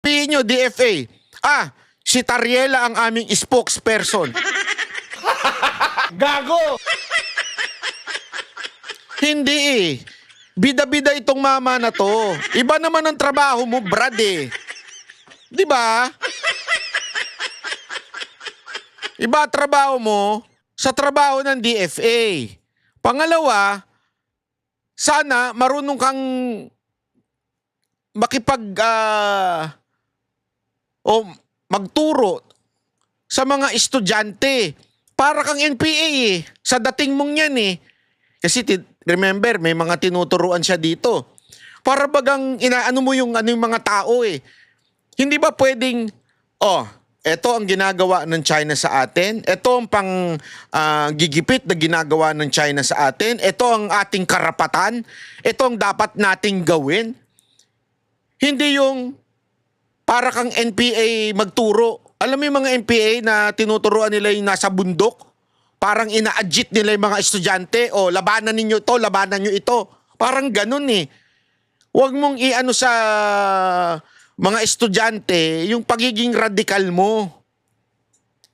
Sabihin nyo, DFA, si Tariela ang aming spokesperson. Gago! Hindi eh. Bida-bida itong mama na to. Iba naman ang trabaho mo, Brad eh. Di ba? Iba trabaho mo sa trabaho ng DFA. Pangalawa, sana marunong kang magturo sa mga estudyante. Para kang NPA eh. Sa dating mong yan eh. Kasi remember, may mga tinuturuan siya dito. Para bagang inaano mo yung mga tao eh. Hindi ba pwedeng, eto ang ginagawa ng China sa atin. Eto ang gigipit na ginagawa ng China sa atin. Eto ang ating karapatan. Eto ang dapat nating gawin. Hindi yung para kang NPA magturo. Alam mo yung mga NPA na tinuturuan nila yung nasa bundok? Parang ina-adjit nila yung mga estudyante, labanan ninyo ito, labanan nyo ito. Parang ganun eh. Huwag mong iano sa mga estudyante yung pagiging radikal mo.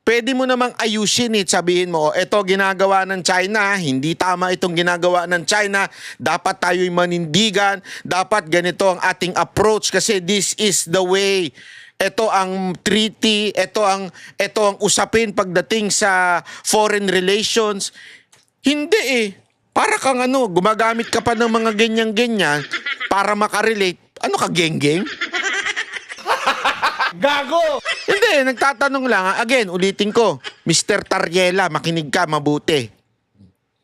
Pwede mo namang ayusin it. Sabihin mo, ito ginagawa ng China, hindi tama itong ginagawa ng China. Dapat tayo'y manindigan. Dapat ganito ang ating approach kasi this is the way. Ito ang treaty, ito ang usapin pagdating sa foreign relations. Hindi eh. Para kang gumagamit ka pa ng mga ganyan-ganyan para makarelate. Ano ka, geng-geng? Gago! Hindi, nagtatanong lang. Again, ulitin ko. Mr. Tariela, makinig ka mabuti.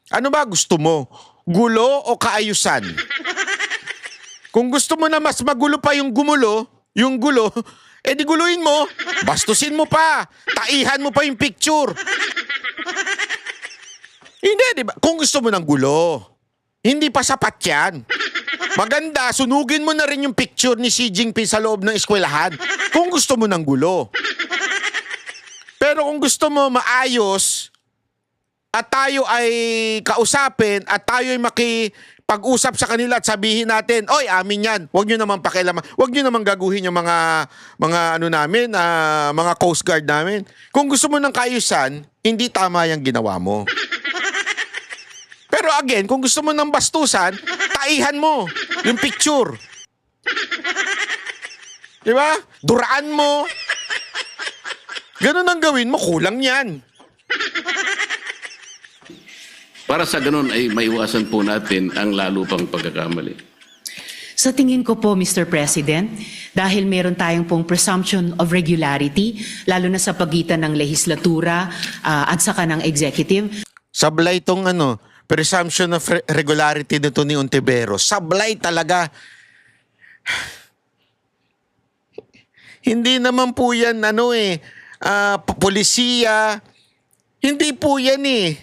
Ano ba gusto mo? Gulo o kaayusan? Kung gusto mo na mas magulo pa yung gulo, di guluhin mo. Bastusin mo pa. Taihan mo pa yung picture. Hindi, di ba? Kung gusto mo ng gulo, hindi pa sapat yan. Maganda, sunugin mo na rin yung picture ni Xi Jinping sa loob ng eskwelahan. Kung gusto mo ng gulo. Pero kung gusto mo maayos, at tayo ay kausapin, at tayo ay makipag-usap sa kanila at sabihin natin, oy, amin yan. Huwag nyo naman pakialaman. Huwag nyo naman gaguhin yung mga Coast Guard namin. Kung gusto mo ng kaayusan, hindi tama yung ginawa mo. Pero again, kung gusto mo ng bastusan, taihan mo yung picture. Di ba? Duraan mo. Ganun ang gawin mo, kulang yan. Para sa ganun ay maiwasan po natin ang lalo pang pagkakamali. Sa tingin ko po, Mr. President, dahil meron tayong pong presumption of regularity, lalo na sa pagitan ng lehislatura at saka ng executive. Sablay itong presumption of regularity nito ni Ontiveros. Sablay talaga. Hindi naman po yan, polisiya. Hindi po yan eh.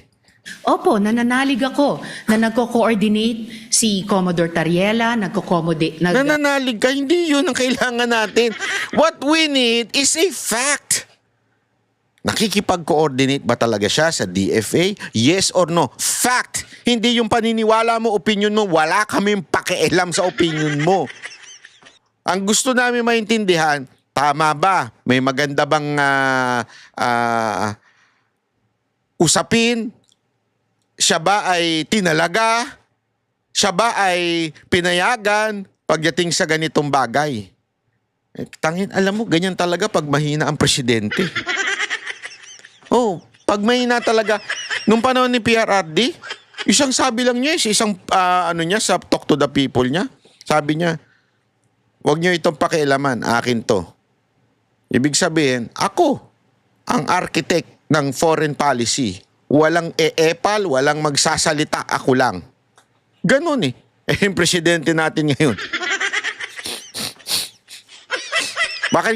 Opo, nananalig ako na nagko-coordinate si Commodore Tariela, Nananalig ka, hindi yun ang kailangan natin. What we need is a fact. Nakikipag-coordinate ba talaga siya sa DFA? Yes or no? Fact. Hindi yung paniniwala mo, opinion mo. Wala kaming pakialam sa opinion mo. Ang gusto namin maintindihan, tama ba? May maganda bang usapin? Siya ba ay tinalaga? Siya ba ay pinayagan pagdating sa ganitong bagay? Tangin, alam mo, ganyan talaga pag mahina ang presidente. Pag mahina talaga. Nung panahon ni PRRD, isang sabi lang niya, isang sa Talk to the People niya, sabi niya, huwag niyo itong pakialaman, akin to. Ibig sabihin, ako ang architect ng foreign policy. Walang eepal, walang magsasalita, ako lang. Ganun eh. Yung presidente natin ngayon. Bakit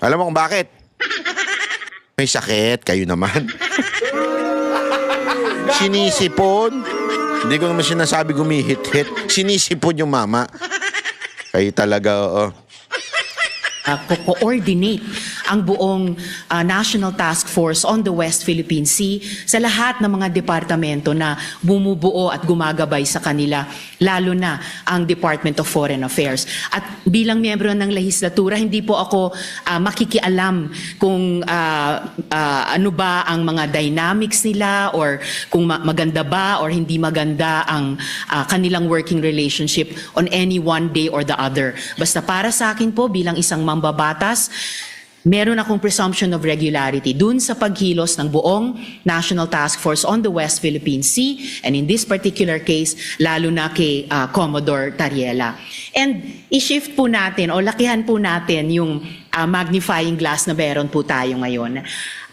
Alam mo kung bakit? May sakit, kayo naman. Sinisipon. Hindi ko naman sinasabi gumihit-hit. Sinisipon yung mama. Kayo talaga, ko-coordinate ang buong National Task Force on the West Philippine Sea sa lahat ng mga departamento na bumubuo at gumagabay sa kanila, lalo na ang Department of Foreign Affairs. At bilang miyembro ng lehislatura, hindi po ako makikialam kung ano ba ang mga dynamics nila or kung maganda ba or hindi maganda ang kanilang working relationship on any one day or the other. Basta para sa akin po bilang isang mambabatas, meron akong presumption of regularity dun sa pagkilos ng buong National Task Force on the West Philippine Sea and in this particular case, lalo na kay Commodore Tariela. And i-shift po natin o lakihan po natin yung magnifying glass na meron po tayo ngayon.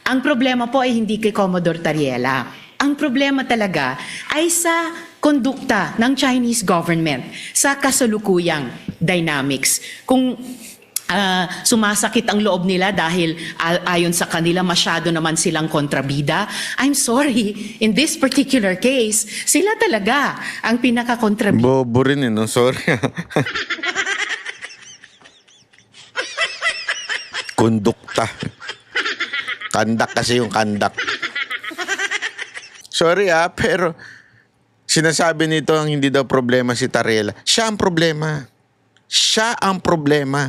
Ang problema po ay hindi kay Commodore Tariela. Ang problema talaga ay sa kondukta ng Chinese government sa kasalukuyang dynamics. Kung sumasakit ang loob nila dahil ayon sa kanila masyado naman silang kontrabida, I'm sorry, in this particular case, sila talaga ang pinaka-kontrabida. Bobo rin no? Sorry. Kondukta. Kandak kasi yung kandak. Sorry pero sinasabi nito ang hindi daw problema si Tariela. Siya ang problema. Siya ang problema.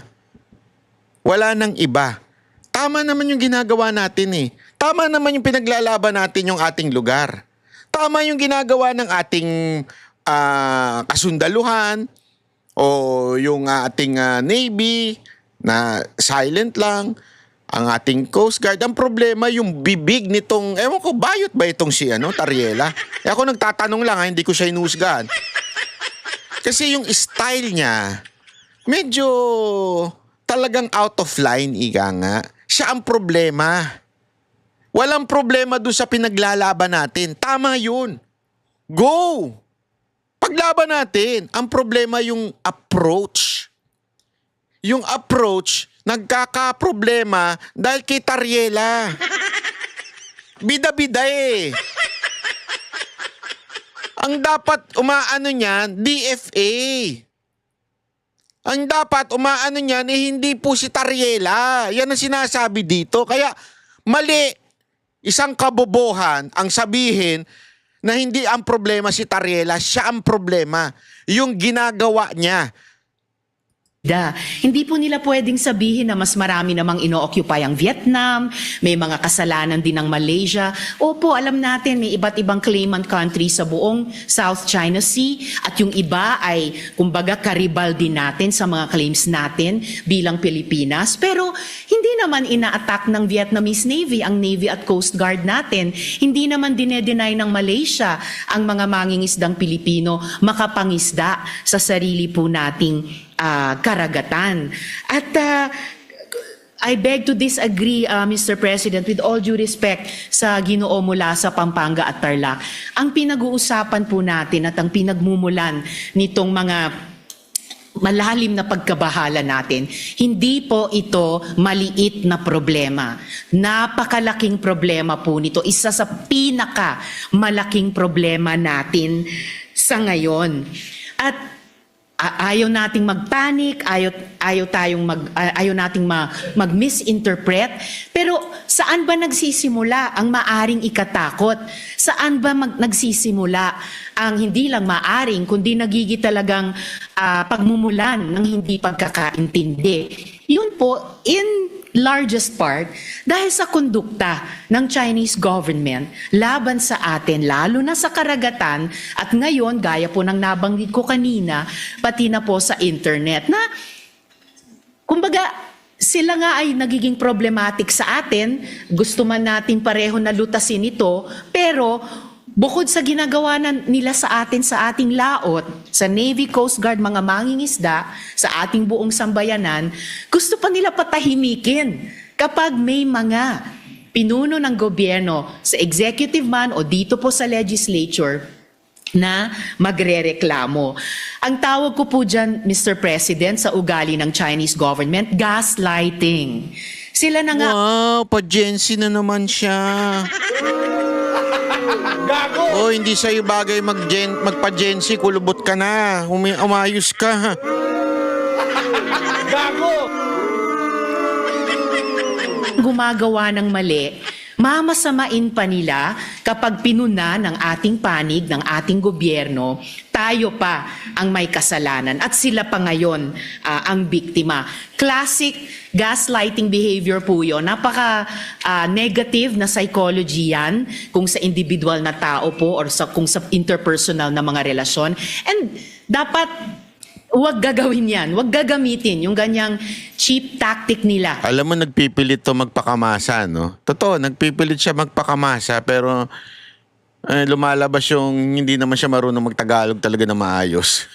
Wala nang iba. Tama naman yung ginagawa natin Tama naman yung pinaglalaban natin yung ating lugar. Tama yung ginagawa ng ating kasundaluhan o yung ating Navy na silent lang. Ang ating Coast Guard. Ang problema yung bibig nitong, ewan ko, bayot ba itong si Tariela? Ako nagtatanong lang hindi ko siya inusgan. Kasi yung style niya, medyo talagang out of line, ika nga. Siya ang problema. Walang problema doon sa pinaglalaban natin. Tama yun. Go! Paglaban natin. Ang problema yung approach. Yung approach, nagkakaproblema dahil kay Tariela. Bida-bida Ang dapat umaano niyan, DFA. Ang dapat umaano niyan hindi po si Tariela. Yan ang sinasabi dito. Kaya mali, isang kabobohan ang sabihin na hindi ang problema si Tariela, siya ang problema. Yung ginagawa niya. Hindi po nila pwedeng sabihin na mas marami namang ino-occupy ang Vietnam, may mga kasalanan din ng Malaysia. Opo, alam natin may iba't ibang claimant country sa buong South China Sea at yung iba ay kumbaga karibal din natin sa mga claims natin bilang Pilipinas. Pero hindi naman ina-attack ng Vietnamese Navy ang Navy at Coast Guard natin. Hindi naman dinedenay ng Malaysia ang mga mangingisdang Pilipino makapangisda sa sarili po nating karagatan. At I beg to disagree, Mr. President, with all due respect sa Ginoo mula sa Pampanga at Tarlac. Ang pinag-uusapan po natin at ang pinagmumulan nitong mga malalim na pagkabahala natin, hindi po ito maliit na problema. Napakalaking problema po nito. Isa sa pinaka-malaking problema natin sa ngayon. At ayaw nating magpanic, ayaw nating mag-misinterpret. Pero saan ba nagsisimula ang maaring ikatakot? Saan ba nagsisimula ang hindi lang maaring, kundi nagigi talagang pagmumulan ng hindi pagkakaintindi? Yun po, in largest part, dahil sa kondukta ng Chinese government laban sa atin, lalo na sa karagatan, at ngayon, gaya po ng nabanggit ko kanina, pati na po sa internet, na kumbaga, sila nga ay nagiging problematic sa atin, gusto man natin pareho na lutasin ito, pero bukod sa ginagawa nila sa atin sa ating laot, sa Navy, Coast Guard, mga mangingisda, sa ating buong sambayanan, gusto pa nila patahimikin kapag may mga pinuno ng gobyerno sa executive man o dito po sa legislature na magrereklamo. Ang tawag ko po dyan, Mr. President, sa ugali ng Chinese government, gaslighting. Sila na nga... Wow, pa-Gen-Z na naman siya. Gago! Hindi sa'yo bagay magpa-Gen-Z, kulubot ka na. Umayos ka. Gago! kahit gumagawa ng mali, mamasamain pa nila kapag pinuna ng ating panig, ng ating gobyerno, tayo pa ang may kasalanan at sila pa ngayon ang biktima. Classic gaslighting behavior po yun. Napaka-negative na psychology yan kung sa individual na tao po or kung sa interpersonal na mga relasyon. And dapat huwag gagawin yan. Huwag gagamitin yung ganyang cheap tactic nila. Alam mo, nagpipilit to magpakamasa, no? Totoo, nagpipilit siya magpakamasa, pero lumalabas yung hindi naman siya marunong magtagalog talaga na maayos.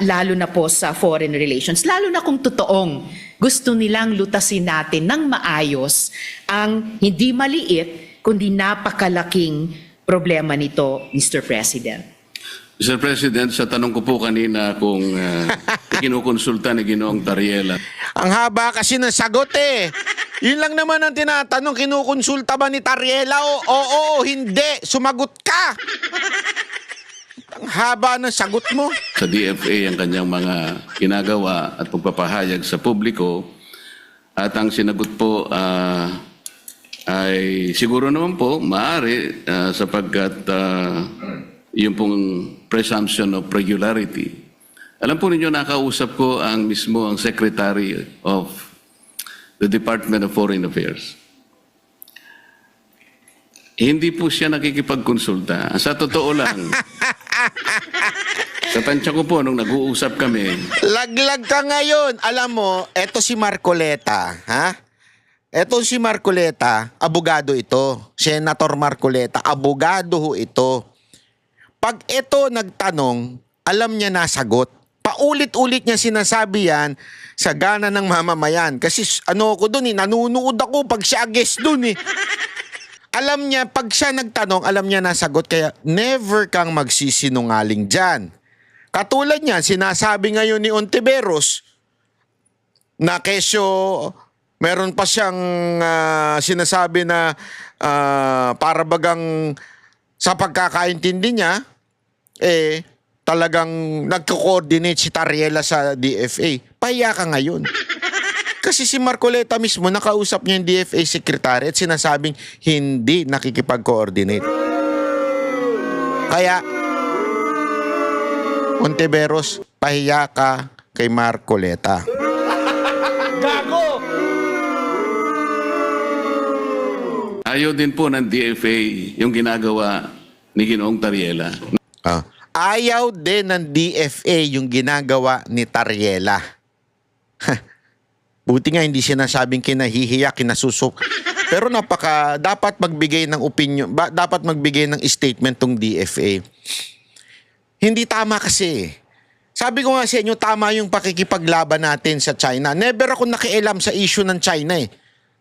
Lalo na po sa foreign relations, lalo na kung totoong gusto nilang lutasin natin ng maayos ang hindi maliit, kundi napakalaking problema nito, Mr. President. Mr. President, sa tanong ko po kanina kung kinukonsulta ni Ginoong Tariela, Ang haba kasi ng sagot eh. Yun lang naman ang tinatanong, kinukonsulta ba ni Tariela? Oo, hindi. Sumagot ka. Ang haba ng sagot mo. sa DFA ang kanyang mga ginagawa at pagpapahayag sa publiko, at ang sinagot po ay siguro naman po maaari sapagkat yung pong presumption of regularity. Alam po ninyo, nakausap ko ang Secretary of the Department of Foreign Affairs. Hindi po siya nakikipagkonsulta. Sa totoo lang, sa tansya ko po, nung nag-uusap kami, Laglag ka ngayon. Alam mo, eto si Marcoleta, ha? Eto si Marcoleta, abogado ito. Senator Marcoleta, abogado ho ito. Pag ito nagtanong, alam niya nasagot. Paulit-ulit niya sinasabi yan sa gana ng mamamayan. Kasi ko dun nanunood ako pag siya guest dun eh. Alam niya, pag siya nagtanong, alam niya nasagot. Kaya never kang magsisinungaling dyan. Katulad niyan, sinasabi ngayon ni Ontiveros na kesyo meron pa siyang sinasabi na para bagang sa pagkakaintindi niya, talagang nagko-coordinate si Tariela sa DFA. Pahiya ka ngayon. Kasi si Marcoleta mismo, nakausap niya yung DFA secretary at sinasabing hindi nakikipag-coordinate. Kaya, Ontiveros, pahiya ka kay Marcoleta. Gago! ayaw din po ng DFA yung ginagawa ni Ginoong Tariela. Ayaw din ng DFA yung ginagawa ni Tariela. Buti nga hindi siya nasabing kinahihiya, kinasusok. Pero dapat magbigay ng opinion, dapat magbigay ng statement tong DFA. Hindi tama kasi. Sabi ko nga sa inyo, tama yung pakikipaglaban natin sa China. Never ako nakialam sa issue ng China eh.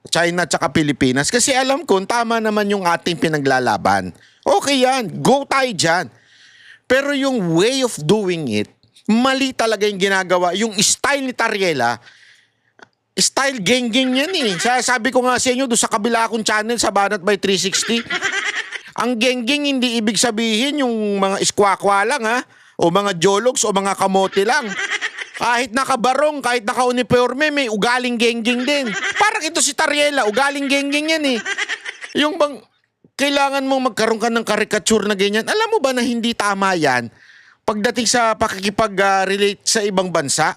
China at saka Pilipinas. Kasi alam ko, tama naman yung ating pinaglalaban. Okay yan, go tayo dyan. Pero yung way of doing it, mali talaga yung ginagawa. Yung style ni Tariela, style geng-geng yan eh. Sabi ko nga sa inyo, doon sa kabila akong channel, sa Banat by 360, ang geng-geng hindi ibig sabihin yung mga iskwakwa lang ha, o mga jologs o mga kamote lang. Kahit nakabarong, kahit naka-uniforme, may ugaling geng-geng din. Parang ito si Tariela, ugaling geng-geng yan eh. Yung bang kailangan mong magkaroon ka ng karikature na ganyan. Alam mo ba na hindi tama yan pagdating sa pakikipag-relate sa ibang bansa?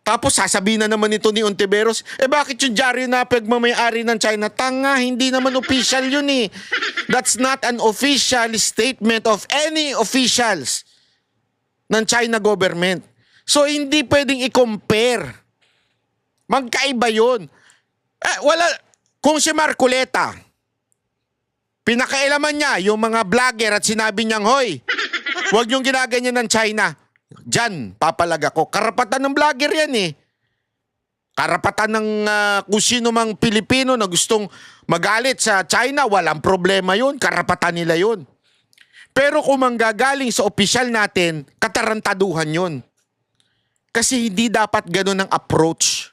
Tapos sasabihin na naman ito ni Ontiveros, bakit yung dyaryo na pagmamayari ng China? Tanga, hindi naman official yun eh. That's not an official statement of any officials ng China government. So hindi pwedeng i-compare. Magkaiba yun. Kung si Marcoleta, pinakailaman niya yung mga vlogger at sinabi niyang, hoy, huwag niyong ginaganyan ng China. Diyan, papalag ako. Karapatan ng vlogger yan eh. Karapatan ng kung sino mang Pilipino na gustong magalit sa China, walang problema yun. Karapatan nila yun. Pero kung manggagaling sa opisyal natin, katarantaduhan yun. Kasi hindi dapat ganun ang approach.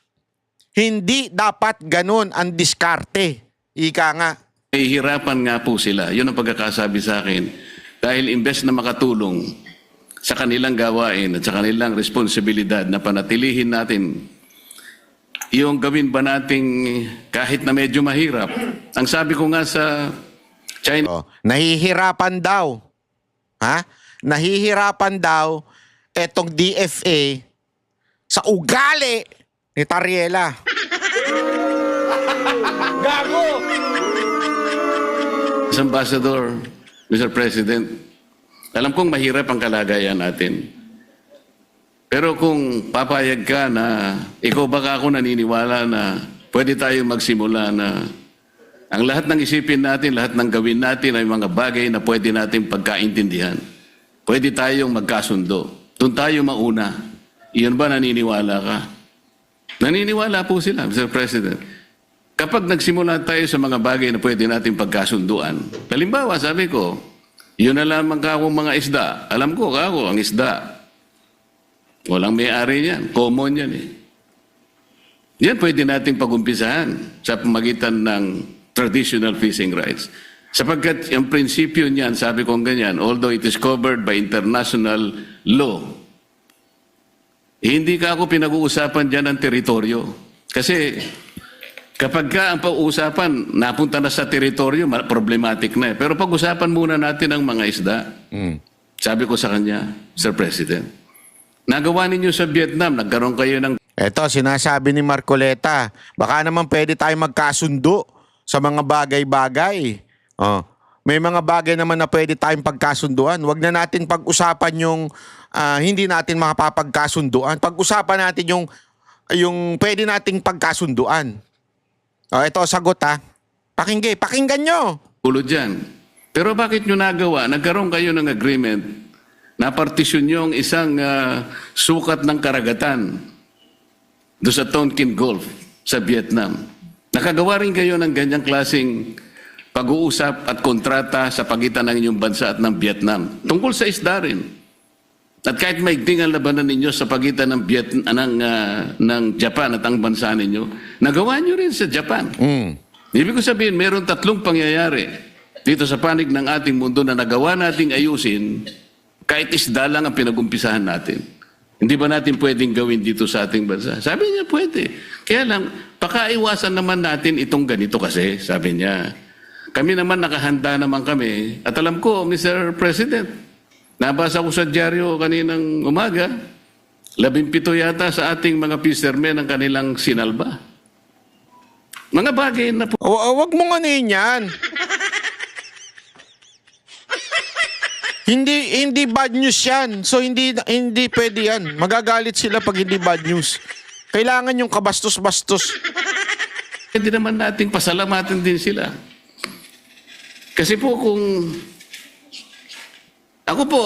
Hindi dapat ganun ang diskarte. Ika nga. Hihirapan nga po sila. Yun ang pagkakasabi sa akin. Dahil imbes na makatulong sa kanilang gawain at sa kanilang responsibilidad na panatilihin natin yung gawin ba nating kahit na medyo mahirap. Ang sabi ko nga sa China, Oh, nahihirapan daw. Ha? Nahihirapan daw etong DFA sa ugali ni Tariela. Gago! Ambassador, Mr. President, alam kong mahirap ang kalagayan natin. Pero kung papayag ka na ikaw baka ako naniniwala na pwede tayo magsimula na ang lahat ng isipin natin, lahat ng gawin natin ay mga bagay na pwede natin pagkaintindihan. Pwede tayong magkasundo. Doon tayo mauna. Iyon ba naniniwala ka? Naniniwala po sila, Mr. President. Kapag nagsimula tayo sa mga bagay na pwede natin pagkasunduan, halimbawa, sabi ko, yun na lamang ka akong mga isda. Alam ko, kako, ang isda. Walang may-ari yan. Common yan eh. Yan pwede nating pag-umpisahan sa pamagitan ng traditional fishing rights. Sapagkat yung prinsipyo niyan, sabi kong ganyan, although it is covered by international law, hindi ka ako pinag-uusapan dyan ng teritoryo. Kasi kapag ka ang pag-uusapan, napunta na sa teritoryo, problematic na eh. Pero pag-usapan muna natin ang mga isda. Sabi ko sa kanya, Sir President, nagawa ninyo sa Vietnam, nagkaroon kayo ng Eto, sinasabi ni Marcoleta, baka naman pwede tayo magkasundo sa mga bagay-bagay. Oh, may mga bagay naman na pwede tayong pagkasunduan. Huwag na natin pag-usapan yung hindi natin makapapagkasunduan. Pag-usapan natin yung pwede nating pagkasunduan. Oh, ito sagot ha. Pakinggan nyo. ulo dyan. Pero bakit nyo nagawa? Nagkaroon kayo ng agreement na partisyon yung isang sukat ng karagatan doon sa Tonkin Gulf sa Vietnam. Nakagawa rin kayo ng ganyang klaseng pag-uusap at kontrata sa pagitan ng inyong bansa at ng Vietnam. Tungkol sa isda rin. At kahit maigting ang labanan ninyo sa pagitan ng, ng Japan at ang bansa ninyo, nagawa nyo rin sa Japan. Ibig ko sabihin, meron tatlong pangyayari dito sa panig ng ating mundo na nagawa nating ayusin kahit isda lang ang pinag-umpisahan natin. Hindi ba natin pwedeng gawin dito sa ating bansa? Sabi niya, pwede. Kaya lang, pakaiwasan naman natin itong ganito kasi, sabi niya. Kami naman nakahanda naman kami. At alam ko, Mr. President, nabasa ko sa dyaryo kaninang umaga, 17 yata sa ating mga fishermen ang kanilang sinalba. Mga bagay na po. Wag mong anuhin yan. Hindi bad news yan. So hindi pwede yan. Magagalit sila pag hindi bad news. Kailangan yung kabastos-bastos. Hindi naman nating pasalamatan din sila. Kasi po kung ako po,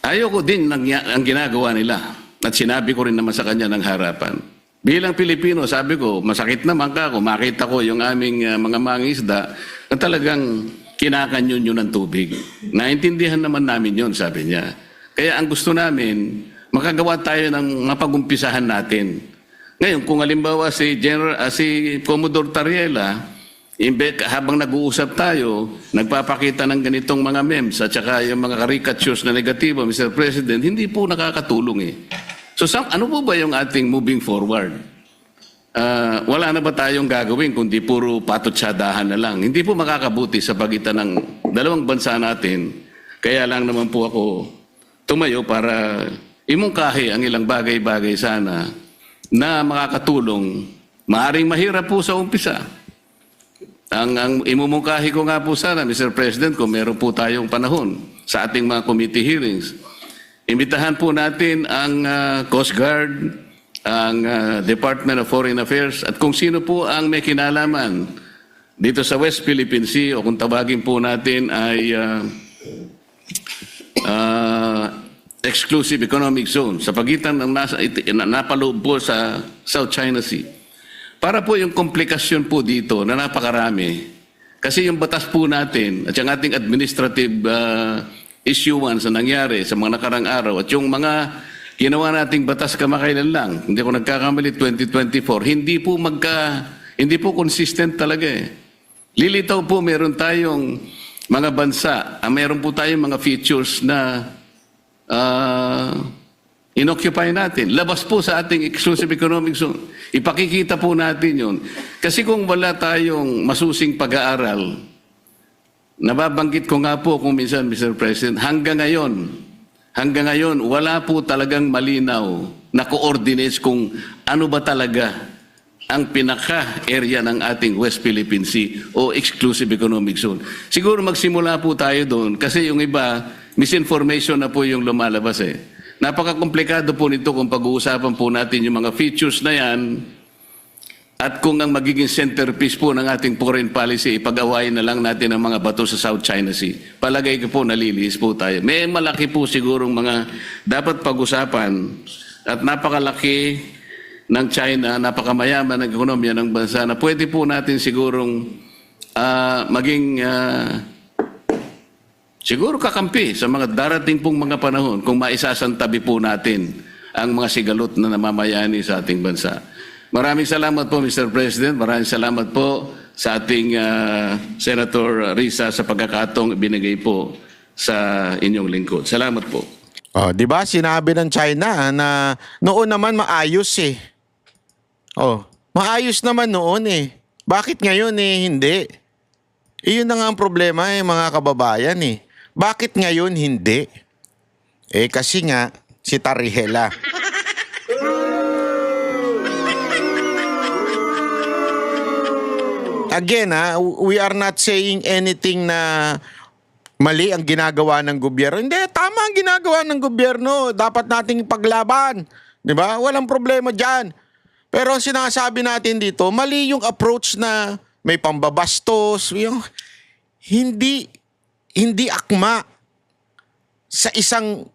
ayoko din ang ginagawa nila. At sinabi ko rin naman sa kanya ng harapan. Bilang Pilipino, sabi ko, masakit naman ka ako. Makita ko yung aming mga mangisda na talagang kinakanyon yun ng tubig. Naintindihan naman namin yun, sabi niya. Kaya ang gusto namin, makagawa tayo ng mapagumpisahan natin. Ngayon, kung halimbawa si Commodore Tariela, habang nag-uusap tayo, nagpapakita ng ganitong mga memes at saka yung mga caricatures na negatibo, Mr. President, hindi po nakakatulong eh. So ano po ba yung ating moving forward? Wala na ba tayong gagawin kundi puro patotsadahan na lang? Hindi po makakabuti sa pagitan ng dalawang bansa natin. Kaya lang naman po ako tumayo para imungkahi ang ilang bagay-bagay sana na makakatulong. Maaring mahirap po sa umpisa. Ang imumungkahi ko nga po sana, Mr. President, kung meron po tayong panahon sa ating mga committee hearings, imbitahan po natin ang Coast Guard, ang Department of Foreign Affairs, at kung sino po ang may kinalaman dito sa West Philippine Sea, o kung tawagin po natin ay Exclusive Economic Zone, sa pagitan ng napaloob po sa South China Sea. Para po yung komplikasyon po dito na napakarami. Kasi yung batas po natin at yung ating administrative issuance na nangyari sa mga nakarang araw at yung mga ginawa nating batas kamakailan lang, hindi ko nagkakamali 2024, hindi po consistent talaga eh. Lilitaw po meron tayong mga bansa, meron po tayong mga features na inoccupy natin. Labas po sa ating exclusive economic zone. Ipakikita po natin yun. Kasi kung wala tayong masusing pag-aaral, nababanggit ko nga po kung minsan, Mr. President, hanggang ngayon, wala po talagang malinaw na coordinates kung ano ba talaga ang pinaka-area ng ating West Philippine Sea o Exclusive Economic Zone. Siguro magsimula po tayo doon kasi yung iba, misinformation na po yung lumalabas eh. Napaka-komplikado po nito kung pag-uusapan po natin yung mga features na yan at kung ang magiging centerpiece po ng ating foreign policy, ipag-awayin na lang natin ang mga bato sa South China Sea. Palagay ko po nalilihis po tayo. May malaki po sigurong mga dapat pag-usapan at napakalaki ng China, napakamayaman ng ekonomiya ng bansa na pwede po natin sigurong maging siguro kakampi sa mga darating pong mga panahon kung maisasantabi po natin ang mga sigalot na namamayani sa ating bansa. Maraming salamat po, Mr. President. Maraming salamat po sa ating Senator Risa sa pagkakataong binigay po sa inyong lingkod. Salamat po. Oh, 'di ba? Sinabi ng China na noon naman maayos eh. Oh, maayos naman noon eh. Bakit ngayon eh hindi? Iyon na nga ang problema eh, mga kababayan eh. Bakit ngayon hindi? Eh kasi nga si Tarihela. Again, we are not saying anything na mali ang ginagawa ng gobyerno. Hindi, tama ang ginagawa ng gobyerno. Dapat nating paglaban. Di ba? Walang problema dyan. Pero ang sinasabi natin dito, mali yung approach na may pambabastos. Yung hindi akma sa isang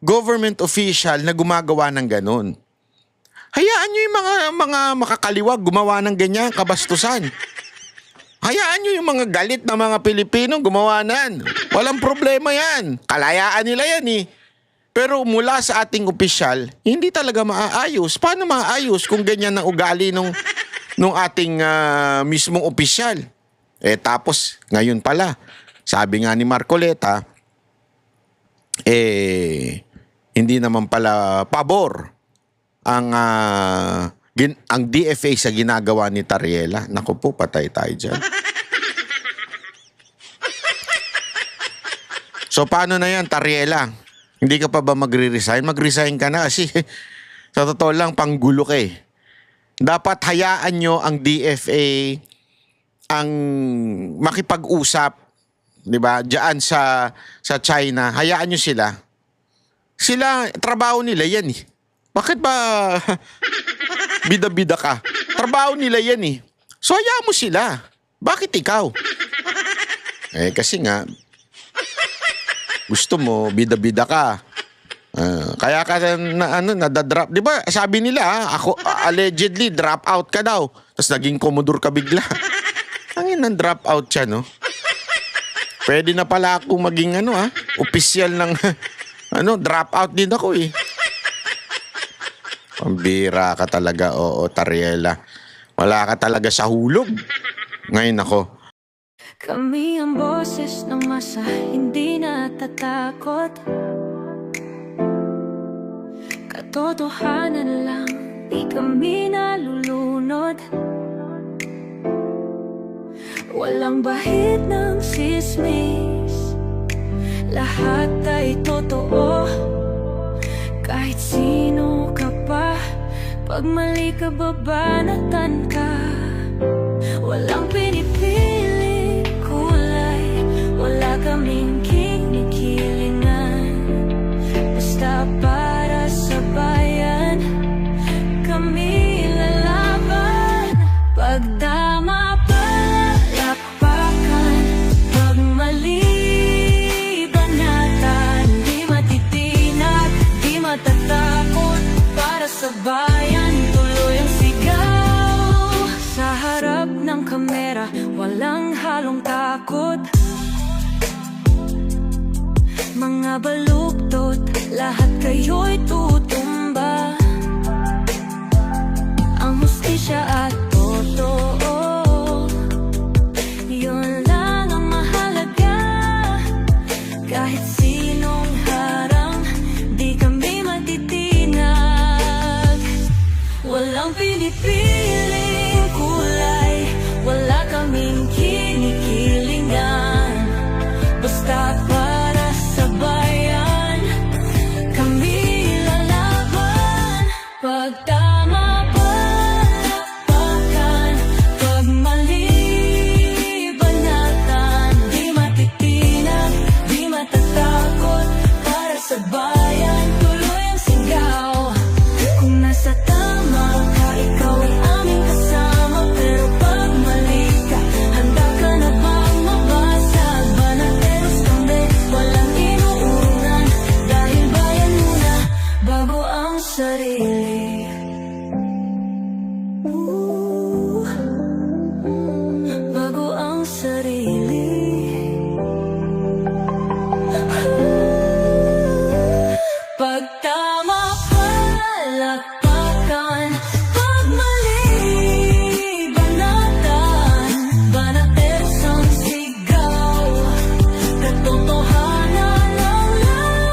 government official na gumagawa ng ganun. Hayaan nyo yung mga makakaliwag gumawa ng ganyan, kabastusan. Hayaan nyo yung mga galit na mga Pilipino gumawa nan. Walang problema yan. Kalayaan nila yan eh. Pero mula sa ating opisyal, hindi talaga maaayos. Paano maaayos kung ganyan ang ugali nung ating mismong opisyal? Eh tapos, ngayon pala, sabi nga ni Marcoleta, hindi naman pala pabor ang DFA sa ginagawa ni Tarriela. Naku po, patay tayo dyan. So paano na yan, Tarriela? Hindi ka pa ba magre-resign? Mag-resign ka na kasi sa totoo lang, panggulo ka eh. Dapat hayaan nyo ang DFA ang makipag-usap, di ba, diyan sa China. Hayaan nyo sila. Sila, trabaho nila yan eh. Bakit ba bida-bida ka? Trabaho nila yan eh. So hayaan mo sila. Bakit ikaw? Eh kasi nga, gusto mo, bida-bida ka. Kaya ka nadadrop. Di ba, sabi nila, ako allegedly drop out ka daw. Tapos naging Commodore ka bigla. Ang inang drop out siya, no? Pwede na pala akong maging opisyal ng drop out din ako eh. Pambira ka talaga, oo, Tarriela. Wala ka talaga sa hulog. Ngayon ako. Kami ang boses ng masa, hindi natatakot. Katotohanan lang, di kami nalulunod. Walang bahid ng sismis, lahat ay totoo. Kahit sino ka pa, pag mali ka babanatan ka. Walang pinipili kulay, wala kaming kinikilingan. Basta para sa bayan, kami lalaban. Pag tama palapakan, pag mali banatan. Di matitinag, di matatakot, para sa bayan tuloy ang sigaw. Sa harap ng kamera, walang halong takot. Mga baluktot, lahat kayo'y tutumba. Ang hustisya at totoo, yun lang ang mahalaga. Kahit sinong harang, di kami matitinag. Walang pinipiling kulay, wala kaming kinikilingan. Basta para sa bayan, kami lalaban. Pag tama palakpakan, pag mali banatan. Di matitinag, di matatakot, para sa bayan tuloy ang sigaw. Kung nasa tama ka, ikaw ay aming kasama. Pero pag mali ka, handa ka na bang mabasag? Banateros kami, walang inuunan. Dahil bayan muna, bago ang sarili. Bago ang sarili. Pag tama palakpakan, pag mali banatan. Banateros ang sigaw, katotohanan ang laban.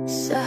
Sa